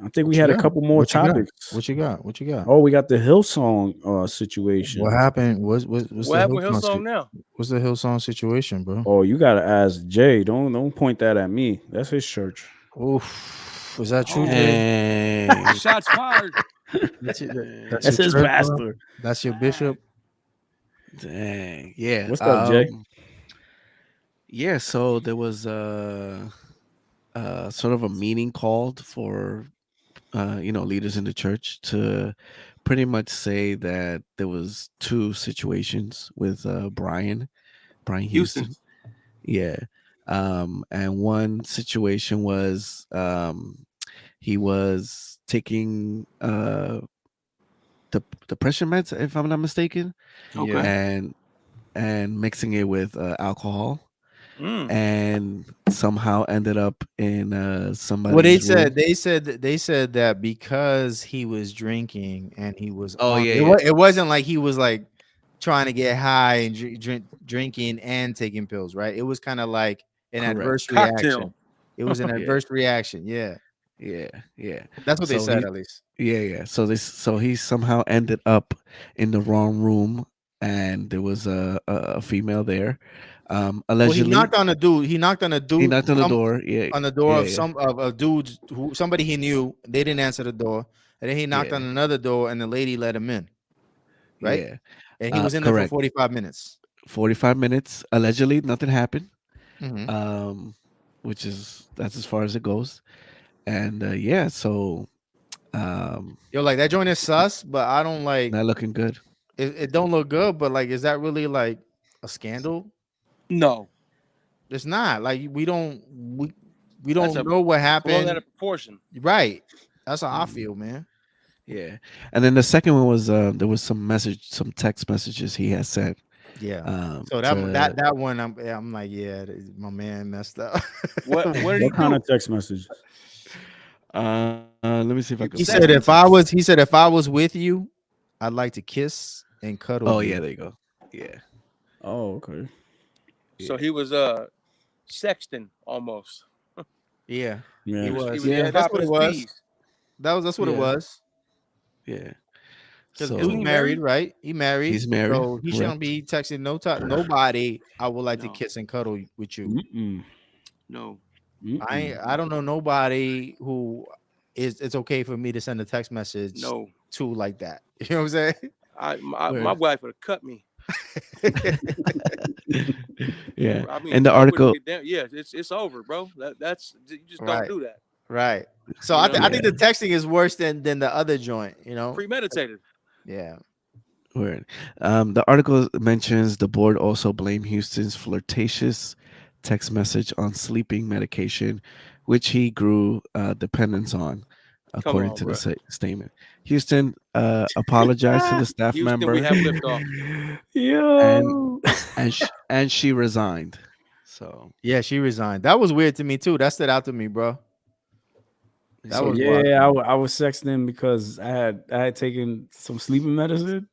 I think we had a couple more What you got? topics. What you got? What you got? Oh, we got the Hillsong situation. What happened? What's What the happened with Hillsong? Hillsong now? What's the Hillsong situation, bro? Oh, you gotta ask Jay. Don't point that at me. That's his church. Oof, is that true, Oh, Jay? Dang. shots fired. That's That's your his church, bro? pastor. That's your bishop. Dang. Yeah. What's up, Jay? Yeah. So there was sort of a meeting called for leaders in the church to pretty much say that there was two situations with Brian Houston. Houston. Yeah. And one situation was he was taking the pressure meds, if I'm not mistaken, Okay. and mixing it with alcohol, Mm. and somehow ended up in Well, somebody's room. they said that because he was drinking and he was Oh, on, yeah, it, yeah. it wasn't like he was like trying to get high and drinking and taking pills, right? It was kind of like an Correct. adverse Cocktail. reaction. It was an Yeah. adverse reaction. Yeah, Yeah. that's what they So said he- at least. Yeah. So he somehow ended up in the wrong room, and there was a female there. Well, he Allegedly, knocked on the dude. He knocked on the he dude. knocked on the door. Yeah, On the door yeah, of some of a dude who somebody he knew. They didn't answer the door, and then he knocked Yeah. on another door, and the lady let him in. Right, yeah. and he was in there for Correct. 45 minutes. 45 minutes. Allegedly, nothing happened. Mhm. That's as far as it goes. And yeah, so Yo, like that joint is sus, but I don't like not looking good. it. Don't look good, but like, is that really like a scandal? No. It's not. Like we don't That's a know what blown out happened. of proportion. Right. That's how I feel, man. Yeah. And then the second one was there was some text messages he had sent. Yeah. So to- that one, I'm like, yeah, my man messed up. What did he What kind do? of text messages? let me see if I can. He Sex said if messages. I was with you, I'd like to kiss and cuddle. Oh you. yeah, there you go. Yeah. Oh, okay. So he was sexting almost. Yeah. Yeah. He was Yeah, that's popping what it his was. P's. That's what it Yeah. was. Yeah. Because So dude's he married, married? right? He married. He's married, So he shouldn't correct. be texting nobody. I would like to No. kiss and cuddle with you. Mm-mm. No. Mm-mm. I don't know nobody who it's okay for me to send a text message No. to like that. You know what I'm saying? My Word. wife would have cut me. Yeah. I mean, And the I wouldn't article. get down. Yeah, it's over, bro. That's you just Right. don't do that. Right. So You I, know? I think the texting is worse than the other joint, you know? Premeditated. Yeah. Word. The article mentions the board also blamed Houston's flirtatious text message on sleeping medication, which he grew dependence on, according on, to the bro. statement. Houston apologized to the staff Houston, member, we have liftoff. Yo. and she resigned. So Yeah, she resigned. That was weird to me too. That stood out to me, bro. That So was wild. yeah, I was sexting because I had taken some sleeping medicine.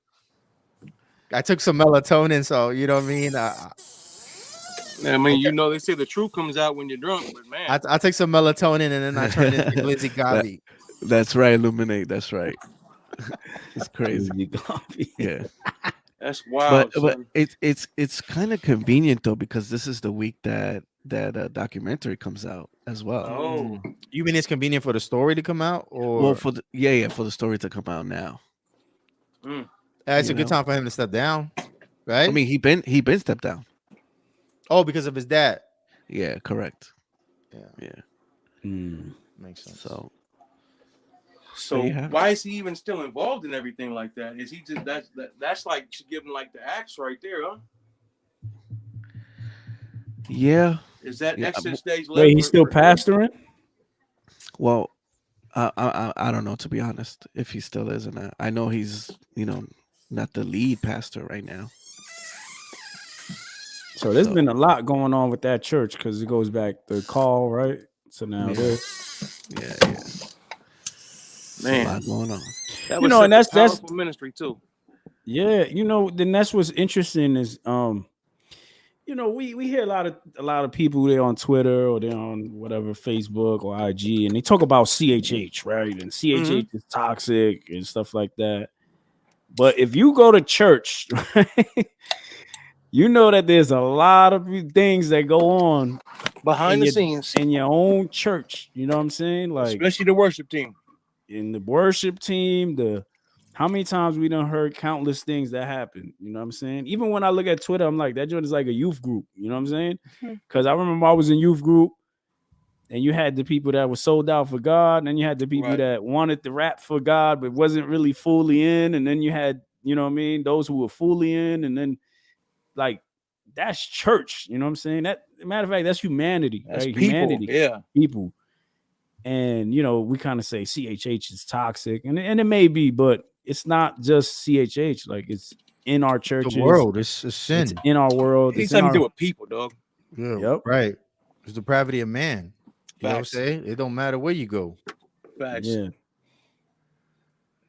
I took some melatonin, so you know what I mean. I mean, you know, they say the truth comes out when you're drunk, but man, I take some melatonin and then I turn into Lizzie That- Gabi. that's right, Illuminate. That's right. It's crazy. Easy coffee. Yeah. that's but wild, but son. it's kind of convenient though, because this is the week that documentary comes out as well. Oh, You mean it's convenient for the story to come out, or Well, for the story to come out now. it's a you good know. time for him to step down, right? I mean, he been stepped down. oh, because of his dad. Yeah, correct. Yeah, Yeah. Mm. makes sense. So so you have it. why is he even still involved in everything like that? Is he just that's like giving like the axe right there, huh? yeah. Is that Yeah, extra stage left? Wait, he's still for- pastoring? Well, I don't know, to be honest, if he still is or not. I know he's not the lead pastor right now. So there's been a lot going on with that church because it goes back to call, right? So now Yeah. this. Yeah. There's a Man. lot going on. That You know, such and a that's powerful ministry too. yeah, then that's what's interesting is you know, we hear a lot of people, they're on Twitter or they're on whatever, Facebook or IG, and they talk about CHH, right? And CHH is toxic and stuff like that. But if you go to church, right, you know that there's a lot of things that go on behind the scenes in your own church. You know what I'm saying? Like, especially the worship team. In the worship team, how many times we done heard countless things that happen. You know what I'm saying? Even when I look at Twitter, I'm like, that joint is like a youth group. You know what I'm saying? Because I remember I was in youth group, and you had the people that were sold out for God, and then you had the people that wanted to rap for God but wasn't really fully in, and then you had, you know what I mean, those who were fully in, and then like that's church. You know what I'm saying? That, matter of fact, that's humanity. That's right? people, Humanity, people. And you know, we kind of say CHH is toxic, and it may be, but it's not just CHH. Like, it's in our churches. The world, it's a sin. It's in our world. It's something to do with people, dog. Yeah, Yep. Right. It's the depravity of man. You know what I'm Facts. saying? It don't matter where you go. Facts. Yeah.